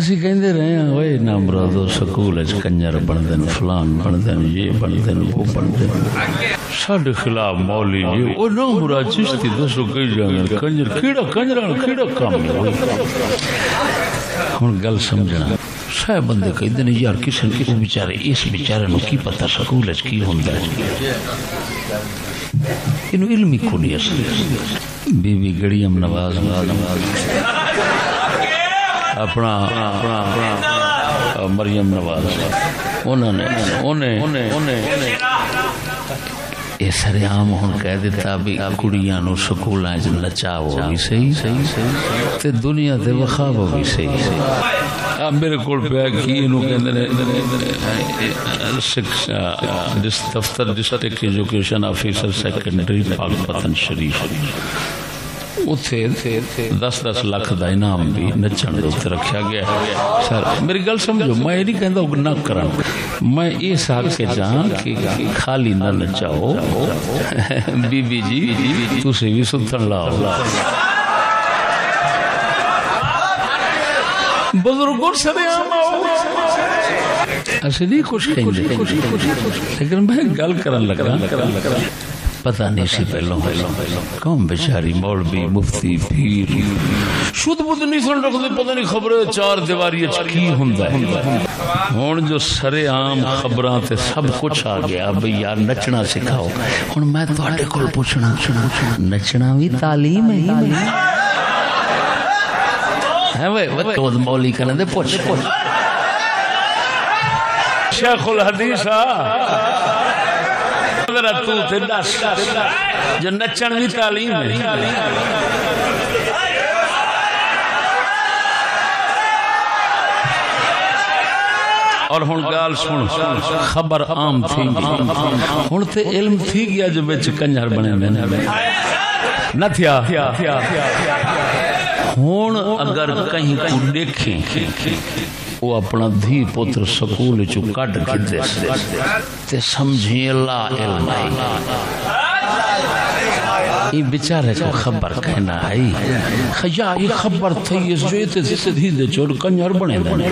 اسی کہندے رہے ہیں اوے نامرادو سکول وچ کنجر بندے نے فلان بندے نے یہ بندے نے وہ بندے ساڈے خلاف مولوی جی او نہ مراد چشتی دسو کہ جانگے کنجر کیڑا کنجراں کیڑا کام ہے ہن گل سمجھنا شاید بندے کہندے نے یار کسے کس بیچارے اس بیچارے نو کی پتہ سکول وچ کی ہوندا ہے انو علمی کو نہیں اصل بی بی گڑیم نواز اپنا مریم نواز انہیں یہ سارے عام ہون کہہ دیتا بھی کڑیاں نو سکولاں وچ نچاؤ بھی صحیح تے دنیا تے وکھاؤ بھی صحیح میرے کول پیا کی انو کہندے نے دفتر ڈسٹرکٹ ایجوکیشن آفیسر سیکنڈری پاک پتن شریف اتھے 10 لاکھ دا انعام بھی نچن دے اتنے رکھا گیا سر میری گل سمجھو میں یہ نہیں کہندا نہ کرن میں یہ حق کے جان کہ خالی نہ نچاؤ بی بی جی تسی بھی ستن لاؤ بزرگوں سے عام آؤ ایسے نہیں کچھ کہیں لیکن میں گل کرن لگا پتہ نہیں سی پہلوں کون بیچاری مولوی مفتی پیر شد بدھ نہیں سن رکھتے پتہ نہیں خبریں چار دیواری کی ہوندا ہے ہن جو سرے عام خبراں تے سب کچھ آ گیا بھئی یار نچنا سکھاؤ ہن میں تواڈے کول پوچھنا نچنا بھی تعلیم ہے وے وہ مولوی کرن دے پوچھ شیخ الحدیث تو تے دس جو نچن بھی تعلیم ہے اور ہن گال سن خبر عام تھی ہن تے علم تھی گیا جو وچ کنجر بنے نہ تھیا ہن اگر کہیں کو دیکھیں وہ اپنا دھی پتر سکول چو کٹ کے دے تے سمجھیں اللہ علم یہ بیچارے کو خبر کہنا ہے خیا یہ خبر تھی اس جو تے دھی دے چور کنجر بنے دے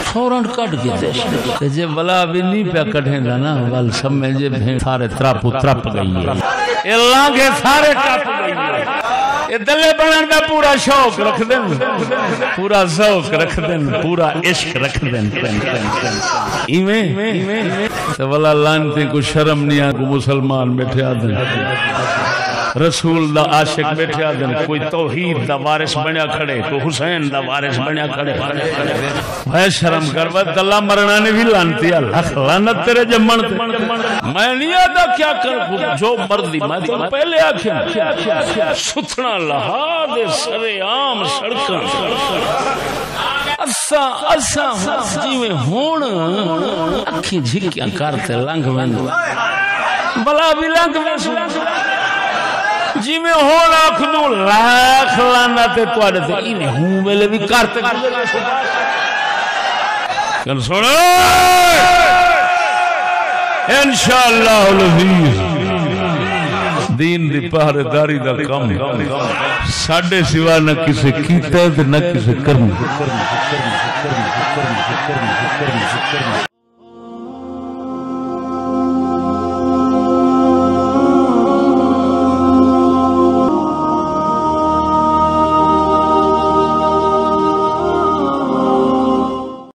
فوراں کٹ کے دے تے جے بلا بھی نہیں پیا کٹیں دا نا ول سمجھے بھین سارے ترپ گئی ہے اللہ کے سارے ٹپ گئی ہے یہ دلے بنن دا پورا شوق رکھ دین پورا ذوق رکھ دین پورا عشق رکھ دین ایویں تے والا لعنتی کو شرم نہیں آ کو مسلمان بیٹھے آدن رسول دا عاشق بیٹھے آدن کوئی توحید دا وارث بنیا کھڑے کوئی حسین دا وارث بنیا کھڑے ہے شرم کر بس اللہ مرنا نے بھی لعنتی اللہ لعنت تیرے جمن میں نہیں آتا کیا کر جو مردی میں تو پہلے آکھیں ستھنا لہا دے سرے عام سڑکاں اسا جی میں ہون اکھی جھکیاں کرتے لنگ میں بلا بھی لنگ میں جی میں ہون آکھنو لاکھ لانا تے توڑے تے انہیں ہوں ویلے بھی کرتے کن سوڑے انشاءاللہ العزیز دین دی پہرے داری دا کم ساڑھے سوا نہ کسے کیتا ہے نہ کسے کرنے